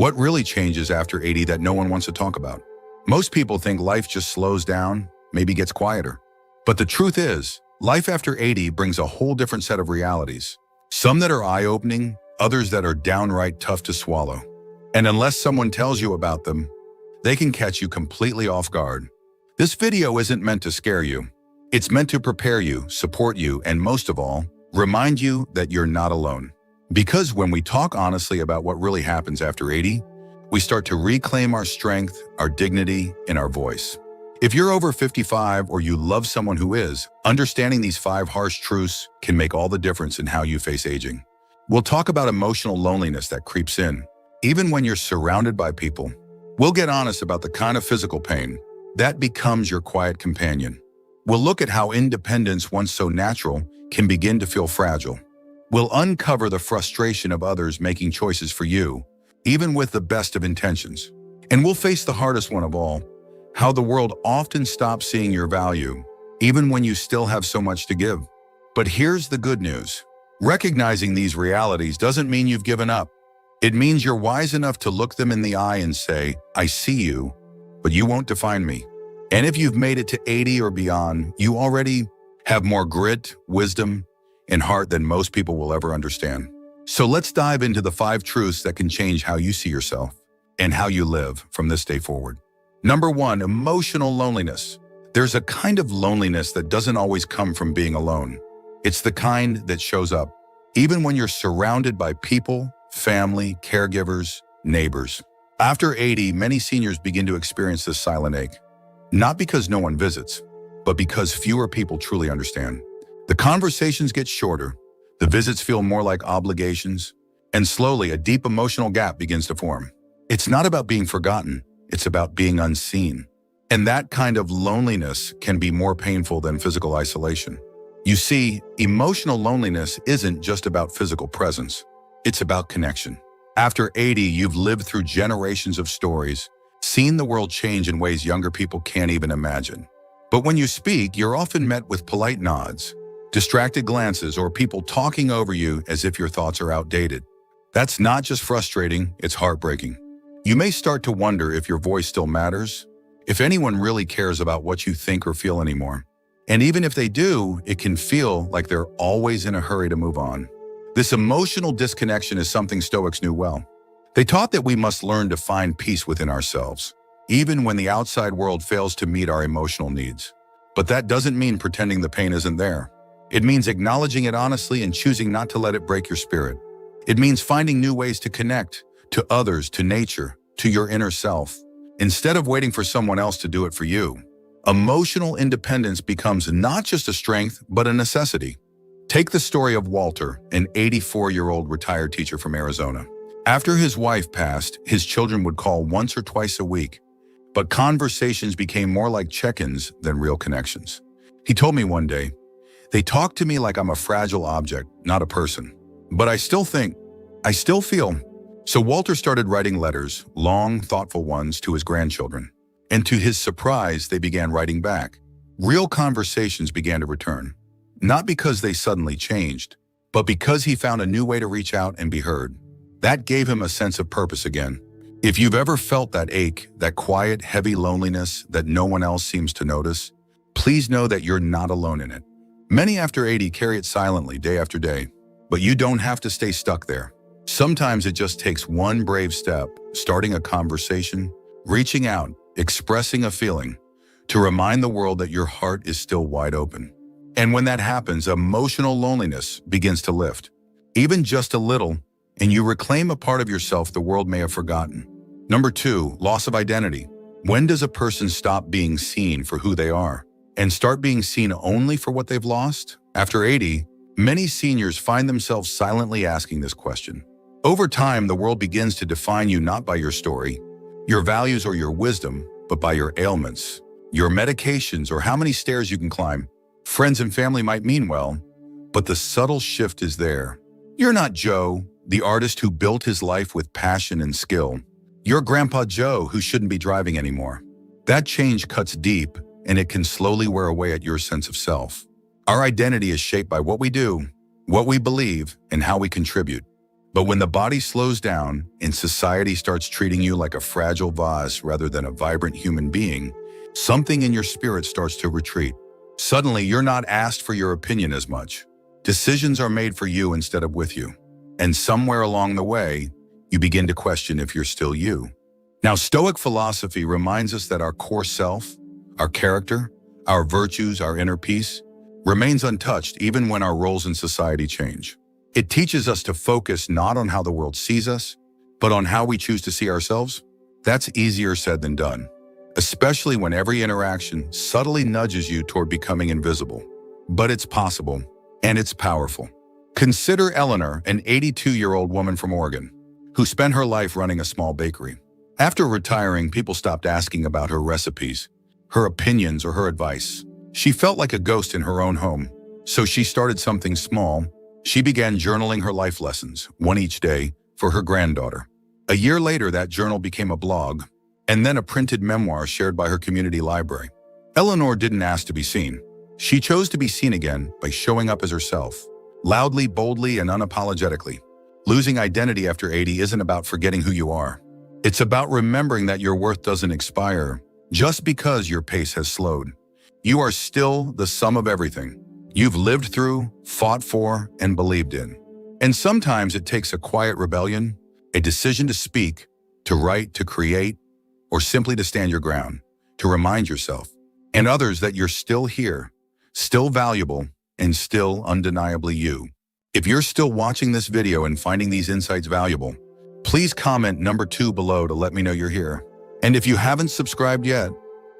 What really changes after 80 that no one wants to talk about? Most people think life just slows down, maybe gets quieter. But the truth is, life after 80 brings a whole different set of realities. Some that are eye-opening, others that are downright tough to swallow. And unless someone tells you about them, they can catch you completely off guard. This video isn't meant to scare you. It's meant to prepare you, support you, and most of all, remind you that you're not alone. Because when we talk honestly about what really happens after 80, we start to reclaim our strength, our dignity, and our voice. If you're over 55 or you love someone who is, understanding these 5 harsh truths can make all the difference in how you face aging. We'll talk about emotional loneliness that creeps in, even when you're surrounded by people. We'll get honest about the kind of physical pain that becomes your quiet companion. We'll look at how independence, once so natural, can begin to feel fragile. We'll uncover the frustration of others making choices for you, even with the best of intentions. And we'll face the hardest one of all, how the world often stops seeing your value, even when you still have so much to give. But here's the good news. Recognizing these realities doesn't mean you've given up. It means you're wise enough to look them in the eye and say, I see you, but you won't define me. And if you've made it to 80 or beyond, you already have more grit, wisdom, and heart than most people will ever understand. So let's dive into the 5 truths that can change how you see yourself and how you live from this day forward. Number 1, emotional loneliness. There's a kind of loneliness that doesn't always come from being alone. It's the kind that shows up even when you're surrounded by people, family, caregivers, neighbors. After 80, many seniors begin to experience this silent ache, not because no one visits, but because fewer people truly understand. The conversations get shorter, the visits feel more like obligations, and slowly a deep emotional gap begins to form. It's not about being forgotten, it's about being unseen. And that kind of loneliness can be more painful than physical isolation. You see, emotional loneliness isn't just about physical presence, it's about connection. After 80, you've lived through generations of stories, seen the world change in ways younger people can't even imagine. But when you speak, you're often met with polite nods, distracted glances, or people talking over you as if your thoughts are outdated. That's not just frustrating, it's heartbreaking. You may start to wonder if your voice still matters, if anyone really cares about what you think or feel anymore. And even if they do, it can feel like they're always in a hurry to move on. This emotional disconnection is something Stoics knew well. They taught that we must learn to find peace within ourselves, even when the outside world fails to meet our emotional needs. But that doesn't mean pretending the pain isn't there. It means acknowledging it honestly and choosing not to let it break your spirit. It means finding new ways to connect, to others, to nature, to your inner self, instead of waiting for someone else to do it for you. Emotional independence becomes not just a strength, but a necessity. Take the story of Walter, an 84-year-old retired teacher from Arizona. After his wife passed, his children would call once or twice a week, but conversations became more like check-ins than real connections. He told me one day, "They talk to me like I'm a fragile object, not a person. But I still think, I still feel." So Walter started writing letters, long, thoughtful ones, to his grandchildren. And to his surprise, they began writing back. Real conversations began to return. Not because they suddenly changed, but because he found a new way to reach out and be heard. That gave him a sense of purpose again. If you've ever felt that ache, that quiet, heavy loneliness that no one else seems to notice, please know that you're not alone in it. Many after 80 carry it silently day after day, but you don't have to stay stuck there. Sometimes it just takes one brave step, starting a conversation, reaching out, expressing a feeling, to remind the world that your heart is still wide open. And when that happens, emotional loneliness begins to lift, even just a little, and you reclaim a part of yourself the world may have forgotten. Number 2, loss of identity. When does a person stop being seen for who they are and start being seen only for what they've lost? After 80, many seniors find themselves silently asking this question. Over time, the world begins to define you not by your story, your values, or your wisdom, but by your ailments, your medications, or how many stairs you can climb. Friends and family might mean well, but the subtle shift is there. You're not Joe, the artist who built his life with passion and skill. You're Grandpa Joe, who shouldn't be driving anymore. That change cuts deep, and it can slowly wear away at your sense of self. Our identity is shaped by what we do, what we believe, and how we contribute. But when the body slows down and society starts treating you like a fragile vase rather than a vibrant human being, something in your spirit starts to retreat. Suddenly, you're not asked for your opinion as much. Decisions are made for you instead of with you. And somewhere along the way, you begin to question if you're still you. Now, Stoic philosophy reminds us that our core self, our character, our virtues, our inner peace, remains untouched even when our roles in society change. It teaches us to focus not on how the world sees us, but on how we choose to see ourselves. That's easier said than done, especially when every interaction subtly nudges you toward becoming invisible. But it's possible, and it's powerful. Consider Eleanor, an 82-year-old woman from Oregon, who spent her life running a small bakery. After retiring, people stopped asking about her recipes, her opinions, or her advice. She felt like a ghost in her own home, so she started something small. She began journaling her life lessons, one each day, for her granddaughter. A year later, that journal became a blog, and then a printed memoir shared by her community library. Eleanor didn't ask to be seen. She chose to be seen again by showing up as herself, loudly, boldly, and unapologetically. Losing identity after 80 isn't about forgetting who you are. It's about remembering that your worth doesn't expire just because your pace has slowed. You are still the sum of everything you've lived through, fought for, and believed in. And sometimes it takes a quiet rebellion, a decision to speak, to write, to create, or simply to stand your ground, to remind yourself and others that you're still here, still valuable, and still undeniably you. If you're still watching this video and finding these insights valuable, please comment number 2 below to let me know you're here. And if you haven't subscribed yet,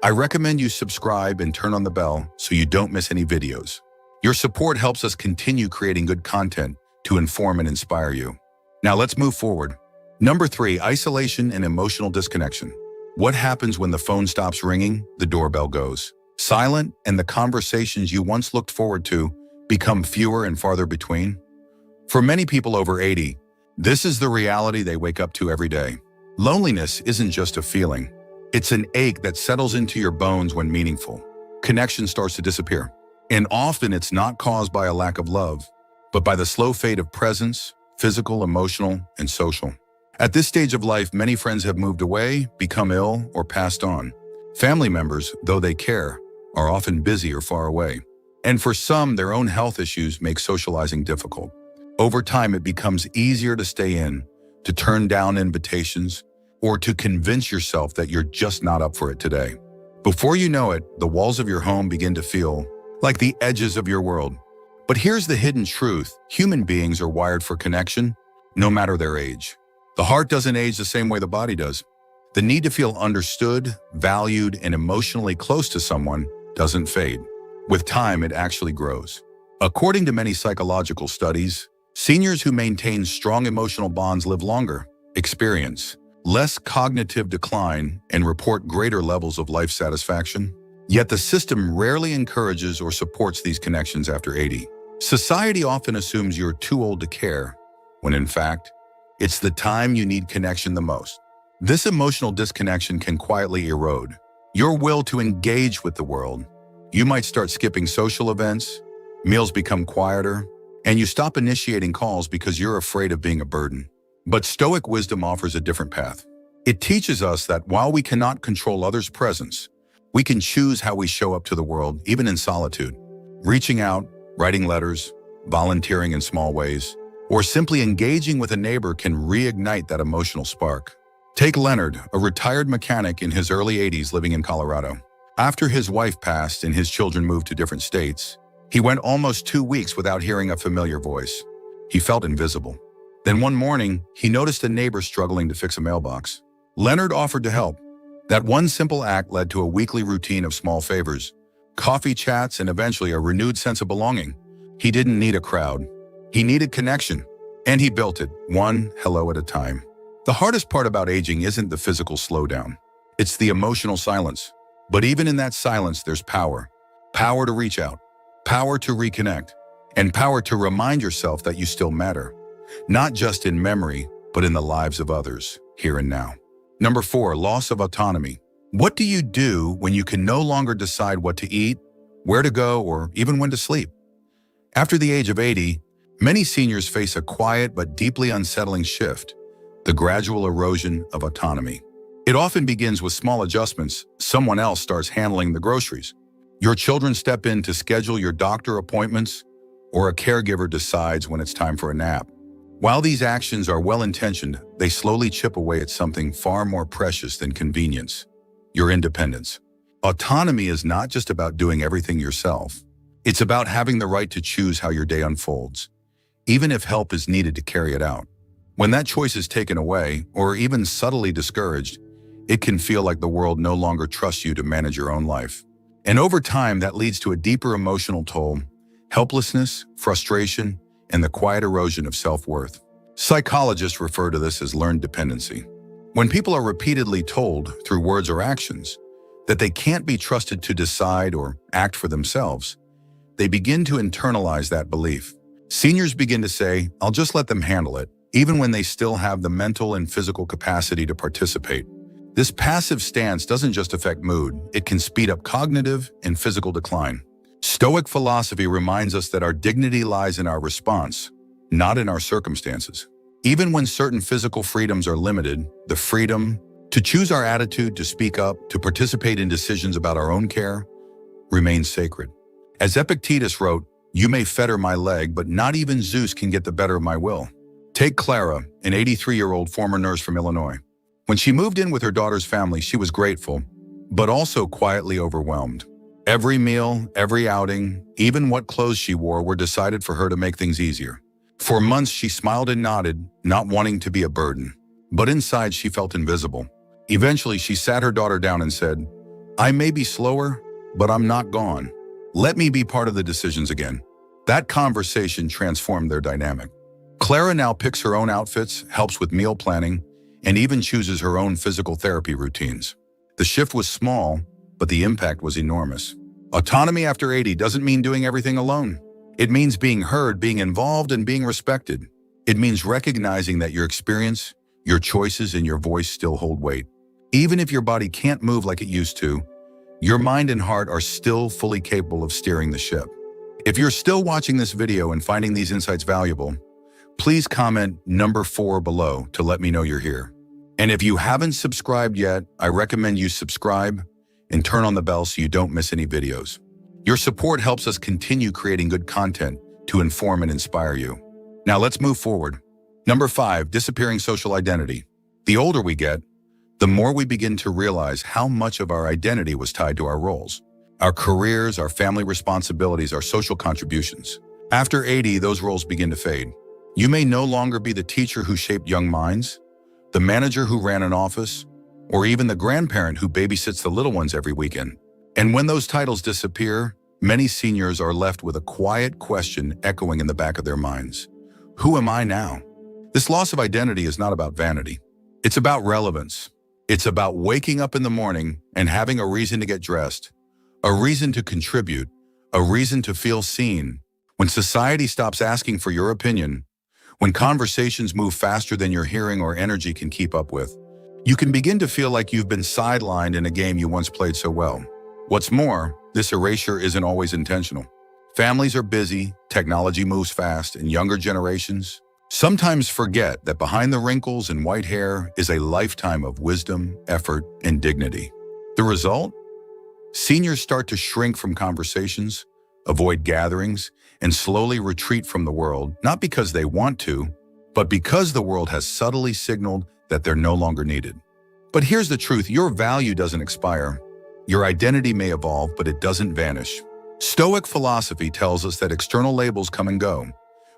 I recommend you subscribe and turn on the bell so you don't miss any videos. Your support helps us continue creating good content to inform and inspire you. Now let's move forward. Number 3, isolation and emotional disconnection. What happens when the phone stops ringing, the doorbell goes silent, and the conversations you once looked forward to become fewer and farther between? For many people over 80, this is the reality they wake up to every day. Loneliness isn't just a feeling. It's an ache that settles into your bones when meaningful connection starts to disappear. And often it's not caused by a lack of love, but by the slow fade of presence, physical, emotional, and social. At this stage of life, many friends have moved away, become ill, or passed on. Family members, though they care, are often busy or far away. And for some, their own health issues make socializing difficult. Over time, it becomes easier to stay in, to turn down invitations, or to convince yourself that you're just not up for it today. Before you know it, the walls of your home begin to feel like the edges of your world. But here's the hidden truth. Human beings are wired for connection, no matter their age. The heart doesn't age the same way the body does. The need to feel understood, valued, and emotionally close to someone doesn't fade. With time, it actually grows. According to many psychological studies, seniors who maintain strong emotional bonds live longer, experience less cognitive decline, and report greater levels of life satisfaction. Yet the system rarely encourages or supports these connections after 80. Society often assumes you're too old to care, when in fact, it's the time you need connection the most. This emotional disconnection can quietly erode your will to engage with the world. You might start skipping social events, meals become quieter, and you stop initiating calls because you're afraid of being a burden. But Stoic wisdom offers a different path. It teaches us that while we cannot control others' presence, we can choose how we show up to the world, even in solitude. Reaching out, writing letters, volunteering in small ways, or simply engaging with a neighbor can reignite that emotional spark. Take Leonard, a retired mechanic in his early 80s living in Colorado. After his wife passed and his children moved to different states, he went almost 2 weeks without hearing a familiar voice. He felt invisible. Then one morning, he noticed a neighbor struggling to fix a mailbox. Leonard offered to help. That one simple act led to a weekly routine of small favors, coffee chats, and eventually a renewed sense of belonging. He didn't need a crowd. He needed connection, and he built it, one hello at a time. The hardest part about aging isn't the physical slowdown. It's the emotional silence. But even in that silence, there's power. Power to reach out, power to reconnect, and power to remind yourself that you still matter. Not just in memory, but in the lives of others, here and now. Number 4, loss of autonomy. What do you do when you can no longer decide what to eat, where to go, or even when to sleep? After the age of 80, Many seniors face a quiet but deeply unsettling shift, the gradual erosion of autonomy. It often begins with small adjustments. Someone else starts handling the groceries. Your children step in to schedule your doctor appointments, or a caregiver decides when it's time for a nap. While these actions are well-intentioned, they slowly chip away at something far more precious than convenience: your independence. Autonomy is not just about doing everything yourself. It's about having the right to choose how your day unfolds, even if help is needed to carry it out. When that choice is taken away, or even subtly discouraged, it can feel like the world no longer trusts you to manage your own life. And over time, that leads to a deeper emotional toll: helplessness, frustration, and the quiet erosion of self-worth. Psychologists refer to this as learned dependency. When people are repeatedly told, through words or actions, that they can't be trusted to decide or act for themselves, they begin to internalize that belief. Seniors begin to say, "I'll just let them handle it," even when they still have the mental and physical capacity to participate. This passive stance doesn't just affect mood, it can speed up cognitive and physical decline. Stoic philosophy reminds us that our dignity lies in our response, not in our circumstances. Even when certain physical freedoms are limited, the freedom to choose our attitude, to speak up, to participate in decisions about our own care, remains sacred. As Epictetus wrote, "You may fetter my leg, but not even Zeus can get the better of my will." Take Clara, an 83-year-old former nurse from Illinois. When she moved in with her daughter's family, she was grateful, but also quietly overwhelmed. Every meal, every outing, even what clothes she wore were decided for her to make things easier. For months, she smiled and nodded, not wanting to be a burden. But inside, she felt invisible. Eventually, she sat her daughter down and said, "I may be slower, but I'm not gone. Let me be part of the decisions again." That conversation transformed their dynamic. Clara now picks her own outfits, helps with meal planning, and even chooses her own physical therapy routines. The shift was small, but the impact was enormous. Autonomy after 80 doesn't mean doing everything alone. It means being heard, being involved, and being respected. It means recognizing that your experience, your choices, and your voice still hold weight. Even if your body can't move like it used to, your mind and heart are still fully capable of steering the ship. If you're still watching this video and finding these insights valuable, please comment number 4 below to let me know you're here. And if you haven't subscribed yet, I recommend you subscribe and turn on the bell so you don't miss any videos. Your support helps us continue creating good content to inform and inspire you. Now let's move forward. Number 5, disappearing social identity. The older we get, the more we begin to realize how much of our identity was tied to our roles. Our careers, our family responsibilities, our social contributions. After 80, those roles begin to fade. You may no longer be the teacher who shaped young minds, the manager who ran an office, or even the grandparent who babysits the little ones every weekend. And when those titles disappear, many seniors are left with a quiet question echoing in the back of their minds. Who am I now? This loss of identity is not about vanity. It's about relevance. It's about waking up in the morning and having a reason to get dressed, a reason to contribute, a reason to feel seen. When society stops asking for your opinion, when conversations move faster than your hearing or energy can keep up with, you can begin to feel like you've been sidelined in a game you once played so well. What's more, this erasure isn't always intentional. Families are busy, technology moves fast, and younger generations sometimes forget that behind the wrinkles and white hair is a lifetime of wisdom, effort, and dignity. The result? Seniors start to shrink from conversations, avoid gatherings, and slowly retreat from the world, not because they want to, but because the world has subtly signaled that they're no longer needed. But here's the truth: your value doesn't expire. Your identity may evolve, but it doesn't vanish. Stoic philosophy tells us that external labels come and go,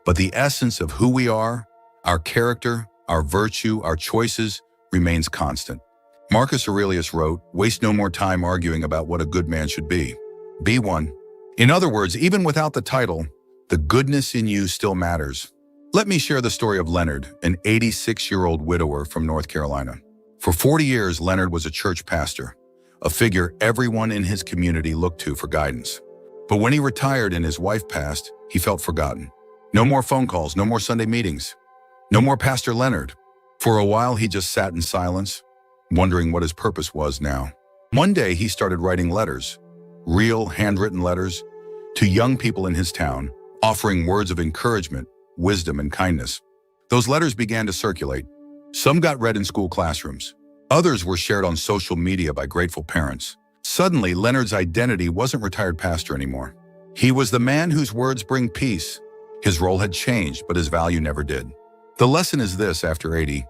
but the essence of who we are, our character, our virtue, our choices, remains constant. Marcus Aurelius wrote, "Waste no more time arguing about what a good man should be. Be one." In other words, even without the title, the goodness in you still matters. Let me share the story of Leonard, an 86-year-old widower from North Carolina. For 40 years, Leonard was a church pastor, a figure everyone in his community looked to for guidance. But when he retired and his wife passed, he felt forgotten. No more phone calls, no more Sunday meetings, no more Pastor Leonard. For a while, he just sat in silence, wondering what his purpose was now. One day, he started writing letters, real handwritten letters, to young people in his town, offering words of encouragement, wisdom, and kindness. Those letters began to circulate. Some got read in school classrooms. Others were shared on social media by grateful parents. Suddenly, Leonard's identity wasn't retired pastor anymore. He was the man whose words bring peace. His role had changed, but his value never did. The lesson is this: after 80,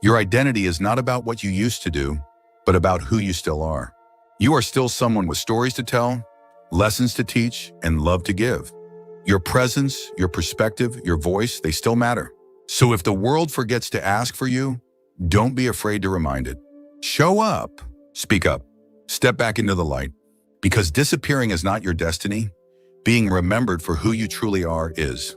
your identity is not about what you used to do, but about who you still are. You are still someone with stories to tell, lessons to teach, and love to give. Your presence, your perspective, your voice, they still matter. So if the world forgets to ask for you, don't be afraid to remind it. Show up. Speak up. Step back into the light. Because disappearing is not your destiny. Being remembered for who you truly are is.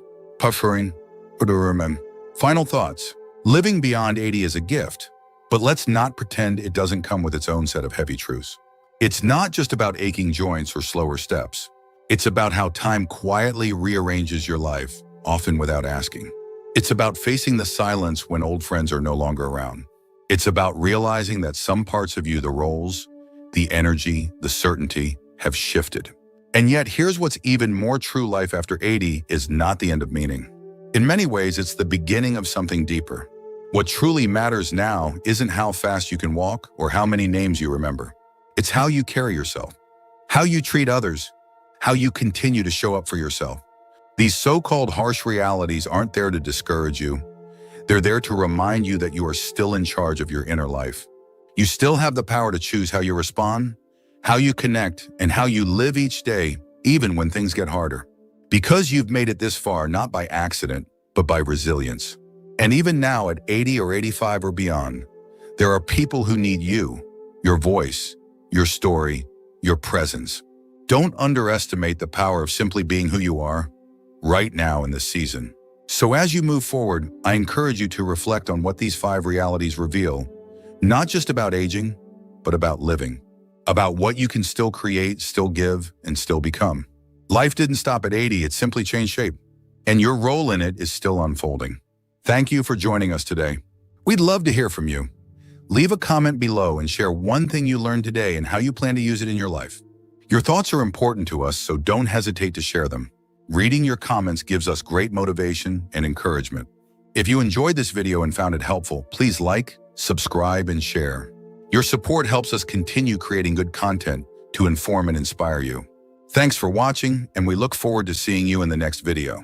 Final thoughts. Living beyond 80 is a gift, but let's not pretend it doesn't come with its own set of heavy truths. It's not just about aching joints or slower steps. It's about how time quietly rearranges your life, often without asking. It's about facing the silence when old friends are no longer around. It's about realizing that some parts of you, the roles, the energy, the certainty, have shifted. And yet, here's what's even more true: life after 80 is not the end of meaning. In many ways, it's the beginning of something deeper. What truly matters now isn't how fast you can walk or how many names you remember. It's how you carry yourself, how you treat others, how you continue to show up for yourself. These so-called harsh realities aren't there to discourage you. They're there to remind you that you are still in charge of your inner life. You still have the power to choose how you respond, how you connect, and how you live each day, even when things get harder. Because you've made it this far, not by accident, but by resilience. And even now at 80 or 85 or beyond, there are people who need you, your voice, your story, your presence. Don't underestimate the power of simply being who you are right now in this season. So as you move forward, I encourage you to reflect on what these 5 realities reveal, not just about aging, but about living, about what you can still create, still give, and still become. Life didn't stop at 80, it simply changed shape, and your role in it is still unfolding. Thank you for joining us today. We'd love to hear from you. Leave a comment below and share one thing you learned today and how you plan to use it in your life. Your thoughts are important to us, so don't hesitate to share them. Reading your comments gives us great motivation and encouragement. If you enjoyed this video and found it helpful, please like, subscribe, and share. Your support helps us continue creating good content to inform and inspire you. Thanks for watching, and we look forward to seeing you in the next video.